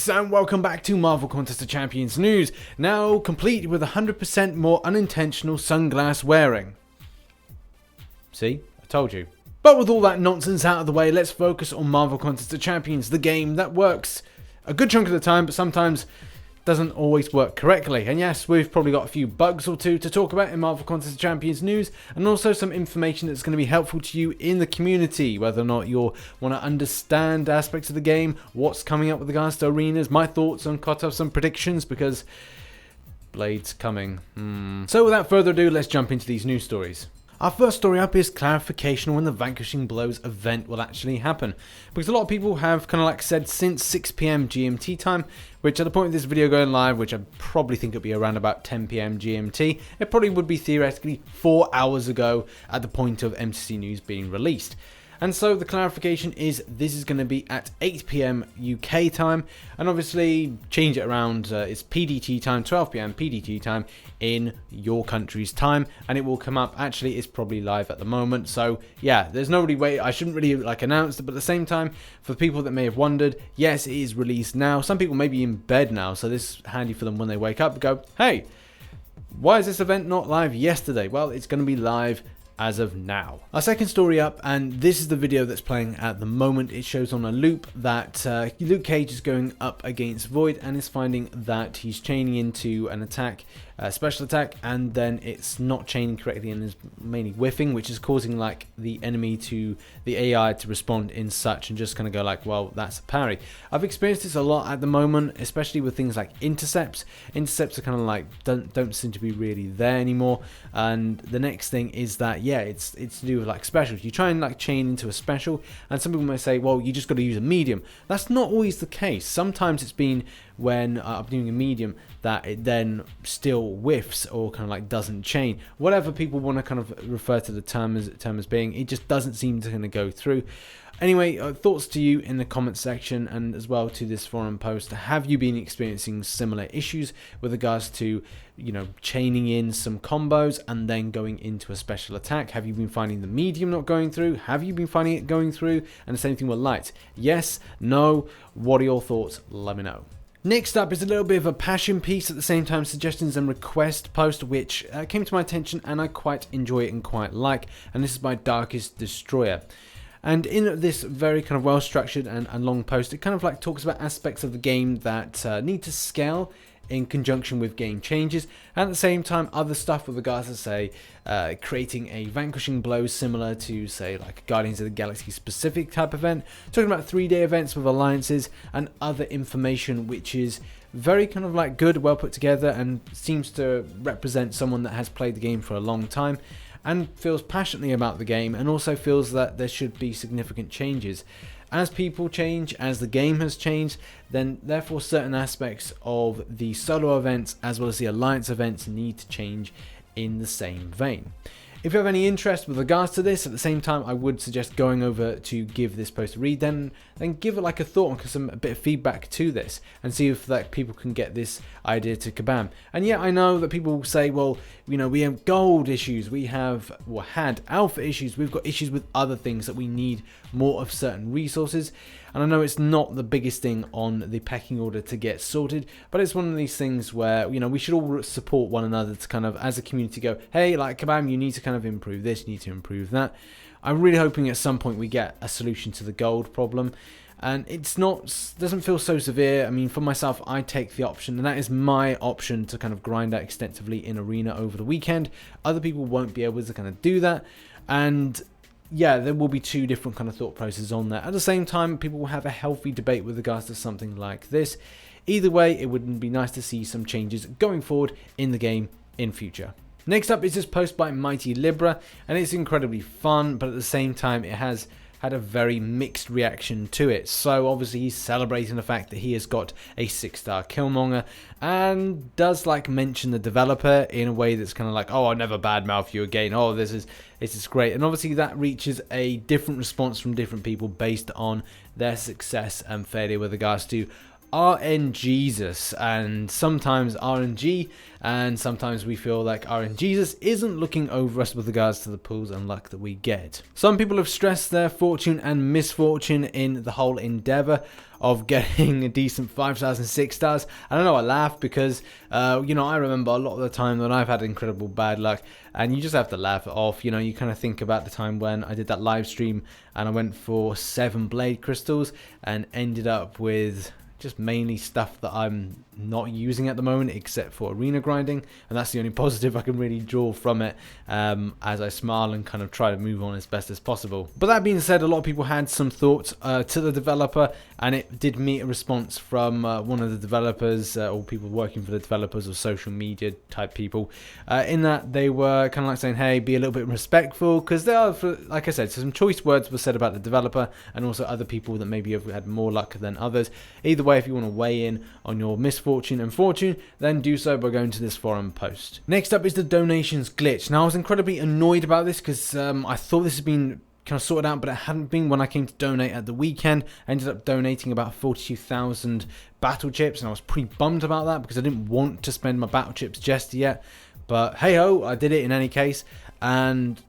folks, and welcome back to Marvel Contest of Champions news, now complete with 100% more unintentional sunglass wearing. See? I told you. But with all that nonsense out of the way, let's focus on Marvel Contest of Champions, the game that works a good chunk of the time, but sometimes doesn't always work correctly. And yes, we've probably got a few bugs or two to talk about in Marvel Contest of Champions news, and also some information that's going to be helpful to you in the community, whether or not you want to understand aspects of the game, what's coming up with regards to arenas, my thoughts on cut-offs and predictions, because Blade's coming. So without further ado, let's jump into these news stories. Our first story up is clarification on when the Vanquishing Blows event will actually happen. Because a lot of people have kind of like said since 6 PM GMT time, which at the point of this video going live, which I probably think it'll be around about 10 PM GMT, it probably would be theoretically 4 hours ago at the point of MCC news being released. And so the clarification is this is going to be at 8 PM UK time, and obviously change it around, it's PDT time, 12 PM PDT time in your country's time, and it will come up, actually it's probably live at the moment, so yeah, there's no really way, I shouldn't really like announce it, but at the same time, for the people that may have wondered, yes, it is released now. Some people may be in bed now, so this is handy for them when they wake up and go, hey, why is this event not live yesterday? Well, it's going to be live as of now. Our second story up, and this is the video that's playing at the moment. It shows on a loop that Luke Cage is going up against Void and is finding that he's chaining into an attack, special attack, and then it's not chaining correctly and is mainly whiffing, which is causing like the enemy to, the AI to respond in such and just kind of go like, well, that's a parry. I've experienced this a lot at the moment, especially with things like intercepts. Intercepts are kind of like don't seem to be really there anymore. And the next thing is that, yeah, it's to do with like specials. You try and like chain into a special, and some people may say, well, you just got to use a medium. That's not always the case. Sometimes it's been when I'm doing a medium that it then still whiffs or kind of like doesn't chain. Whatever people want to kind of refer to the term as being, it just doesn't seem to kind of go through. Anyway, thoughts to you in the comments section, and as well to this forum post. Have you been experiencing similar issues with regards to, you know, chaining in some combos and then going into a special attack? Have you been finding the medium not going through? Have you been finding it going through? And the same thing with light. Yes, no, what are your thoughts? Let me know. Next up is a little bit of a passion piece, at the same time suggestions and request post, which came to my attention and I quite enjoy it and quite like, and this is by Darkest Destroyer. And in this very kind of well structured and long post, it kind of like talks about aspects of the game that need to scale in conjunction with game changes, and at the same time other stuff with regards to, say, creating a Vanquishing Blows similar to, say, like Guardians of the Galaxy specific type event, talking about 3-day events with alliances and other information which is very kind of like good, well put together, and seems to represent someone that has played the game for a long time and feels passionately about the game, and also feels that there should be significant changes. As people change, as the game has changed, then therefore certain aspects of the solo events as well as the alliance events need to change in the same vein. If you have any interest with regards to this, at the same time I would suggest going over to give this post a read, then give it like a thought and a bit of feedback to this, and see if like people can get this idea to kabam. And yeah, I know that people will say, well, you know, we have gold issues, we have, or had alpha issues, we've got issues with other things that we need more of certain resources. And I know it's not the biggest thing on the pecking order to get sorted, but it's one of these things where, you know, we should all support one another to kind of, as a community, go, hey, like, kabam, you need to kind of improve this, you need to improve that. I'm really hoping at some point we get a solution to the gold problem. And it's not, doesn't feel so severe. I mean, for myself, I take the option, and that is my option, to kind of grind out extensively in arena over the weekend. Other people won't be able to kind of do that. And yeah, there will be two different kind of thought processes on that. At the same time, people will have a healthy debate with regards to something like this. Either way, it would be nice to see some changes going forward in the game in future. Next up is this post by Mighty Libra, and it's incredibly fun, but at the same time it has had a very mixed reaction to it. So obviously he's celebrating the fact that he has got a 6-star Killmonger, and does like mention the developer in a way that's kind of like, oh, I'll never badmouth you again, oh, this is great. And obviously that reaches a different response from different people based on their success and failure with regards to RNGesus, and sometimes RNG, and sometimes we feel like RNGesus isn't looking over us with regards to the pulls and luck that we get. Some people have stressed their fortune and misfortune in the whole endeavor of getting a decent 5 stars and 6 stars. I don't know, I laugh because, you know, I remember a lot of the time that I've had incredible bad luck, and you just have to laugh it off. You know, you kind of think about the time when I did that live stream and I went for 7 blade crystals and ended up with just mainly stuff that I'm not using at the moment except for arena grinding, and that's the only positive I can really draw from it, as I smile and kind of try to move on as best as possible. But that being said, a lot of people had some thoughts to the developer, and it did meet a response from one of the developers, or people working for the developers, or social media type people, in that they were kind of like saying, hey, be a little bit respectful, because there are, like I said, some choice words were said about the developer and also other people that maybe have had more luck than others. Either way, if you want to weigh in on your misfortune and fortune, then do so by going to this forum post. Next up is the donations glitch. Now, I was incredibly annoyed about this because I thought this had been kind of sorted out, but it hadn't been. When I came to donate at the weekend, I ended up donating about 42,000 battle chips, and I was pretty bummed about that because I didn't want to spend my battle chips just yet. But hey ho, I did it in any case, and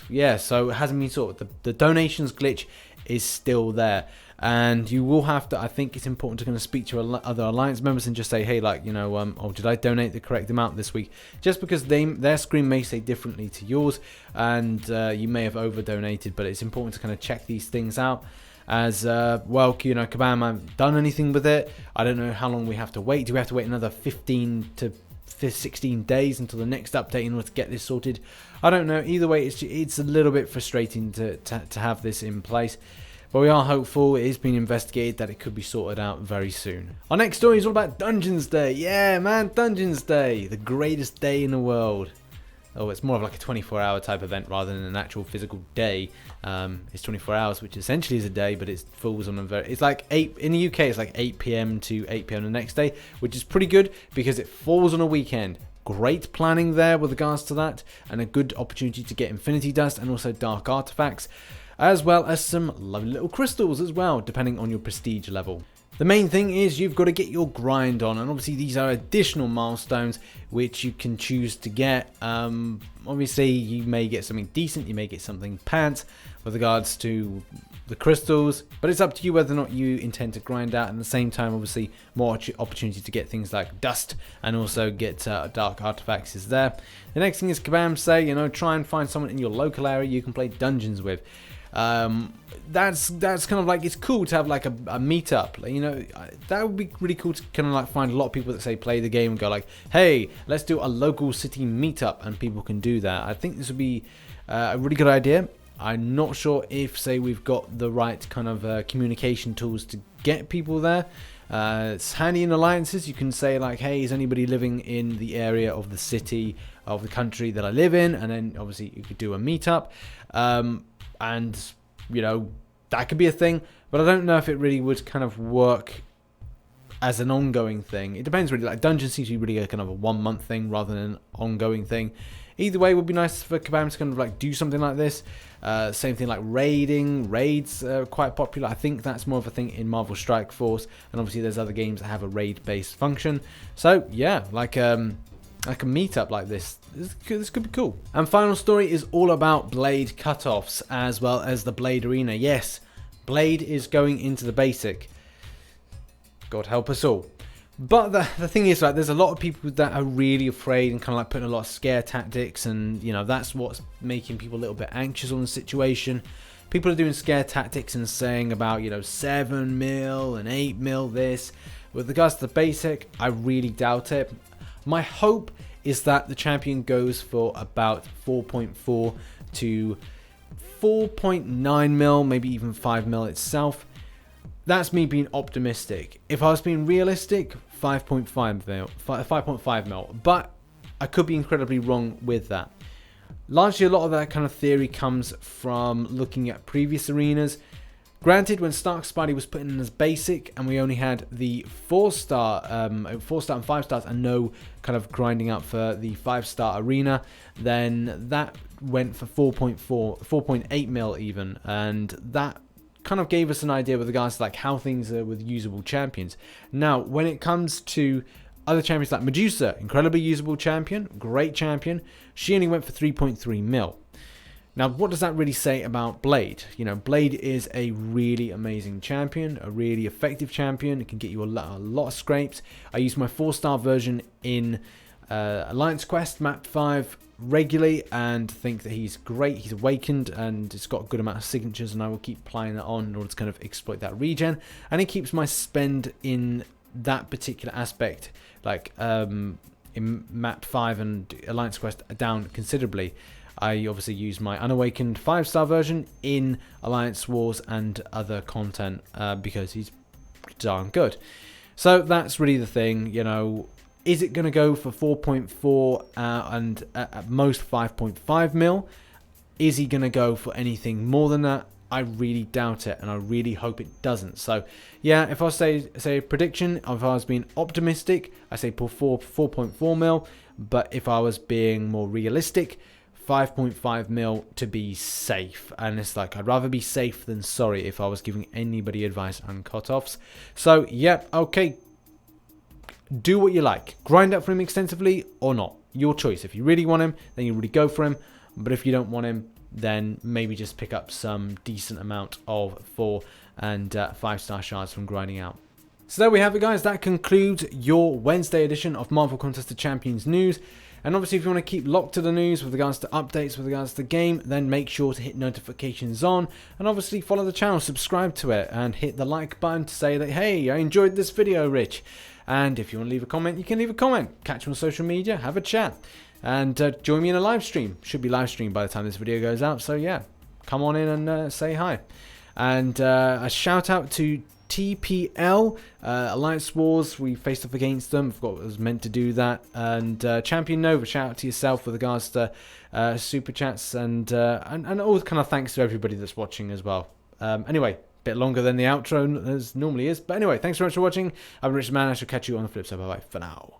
yeah, so it hasn't been sorted. The donations glitch is still there. And you will have to, I think it's important to kind of speak to other Alliance members and just say, hey, like, you know, oh, did I donate the correct amount this week? Just because their screen may say differently to yours, and you may have over donated, but it's important to kind of check these things out. As well, you know, Kabam, I haven't done anything with it. I don't know how long we have to wait. Do we have to wait another 15 to 16 days until the next update in order to get this sorted? I don't know. Either way, it's a little bit frustrating to have this in place. But we are hopeful. It is being investigated that it could be sorted out very soon. Our next story is all about Dungeons Day. Yeah, man, Dungeons Day. The greatest day in the world. Oh, it's more of like a 24-hour type event rather than an actual physical day. It's 24 hours, which essentially is a day, but it falls on a it's like 8, in the UK, it's like 8 p.m. to 8 p.m. the next day, which is pretty good because it falls on a weekend. Great planning there with regards to that, and a good opportunity to get Infinity Dust and also Dark Artifacts, as well as some lovely little crystals as well, depending on your prestige level. The main thing is you've got to get your grind on, and obviously these are additional milestones which you can choose to get. Obviously you may get something decent, you may get something pants with regards to the crystals, but it's up to you whether or not you intend to grind out. At the same time, obviously more opportunity to get things like dust and also get dark artifacts is there. The next thing is Kabam say, you know, try and find someone in your local area you can play dungeons with. That's kind of like, it's cool to have like a meetup, you know. That would be really cool to kind of like find a lot of people that say play the game and go like, hey, let's do a local city meetup, and people can do that. I think this would be a really good idea. I'm not sure if, say, we've got the right kind of communication tools to get people there. It's handy in alliances. You can say like, hey, is anybody living in the area of the city of the country that I live in? And then obviously you could do a meetup. And, you know, that could be a thing, but I don't know if it really would kind of work as an ongoing thing. It depends really. Like, Dungeons seems to be really a kind of a 1 month thing rather than an ongoing thing. Either way, it would be nice for Kabam to kind of like do something like this. Same thing like raiding. Raids are quite popular. I think that's more of a thing in Marvel Strike Force, and obviously there's other games that have a raid-based function. So yeah, like a meetup like this. This could be cool. And final story is all about Blade cutoffs as well as the Blade Arena. Yes, Blade is going into the basic. God help us all. But the thing is, like, there's a lot of people that are really afraid and kind of like putting a lot of scare tactics, and you know, that's what's making people a little bit anxious on the situation. People are doing scare tactics and saying about, you know, 7 mil and 8 mil this. With regards to the basic, I really doubt it. My hope is that the champion goes for about 4.4 to 4.9 mil, maybe even 5 mil itself. That's me being optimistic. If I was being realistic, 5.5 mil. But I could be incredibly wrong with that. Largely, a lot of that kind of theory comes from looking at previous arenas. Granted, when Stark Spidey was put in as basic and we only had the 4-star and 5 stars and no kind of grinding up for the 5-star arena, then that went for 4.8 mil even, and that kind of gave us an idea with regards to like how things are with usable champions. Now, when it comes to other champions like Medusa, incredibly usable champion, great champion, she only went for 3.3 mil. Now, what does that really say about Blade? You know, Blade is a really amazing champion, a really effective champion. It can get you a lot of scrapes. I use my 4-star version in Alliance Quest Map 5 regularly and think that he's great. He's awakened and it's got a good amount of signatures, and I will keep applying that on in order to kind of exploit that regen. And it keeps my spend in that particular aspect, like in Map 5 and Alliance Quest, down considerably. I obviously use my unawakened 5-star version in Alliance Wars and other content because he's darn good. So that's really the thing, you know. Is it going to go for 4.4 and at most 5.5 mil? Is he going to go for anything more than that? I really doubt it, and I really hope it doesn't. So, yeah, if I say a prediction, if I was being optimistic, I say 4.4 mil. But if I was being more realistic, 5.5 mil to be safe. And it's like, I'd rather be safe than sorry if I was giving anybody advice on cutoffs. So, yeah, okay. Do what you like. Grind up for him extensively or not. Your choice. If you really want him, then you really go for him. But if you don't want him, then maybe just pick up some decent amount of 4 and 5-star shards from grinding out. So there we have it, guys. That concludes your Wednesday edition of Marvel Contest of Champions news. And obviously, if you want to keep locked to the news with regards to updates, with regards to the game, then make sure to hit notifications on. And obviously, follow the channel, subscribe to it, and hit the like button to say that, hey, I enjoyed this video, Rich. And if you want to leave a comment, you can leave a comment. Catch me on social media, have a chat. And join me in a live stream. Should be live streamed by the time this video goes out. So yeah, come on in and say hi. And a shout out to TPL, Alliance Wars. We faced off against them. Forgot I was meant to do that. And Champion Nova, shout out to yourself with regards to super chats and all kind of thanks to everybody that's watching as well. Anyway, bit longer than the outro as normally is. But anyway, thanks very much for watching. I'm RichTheMan. I shall catch you on the flip side. Bye bye for now.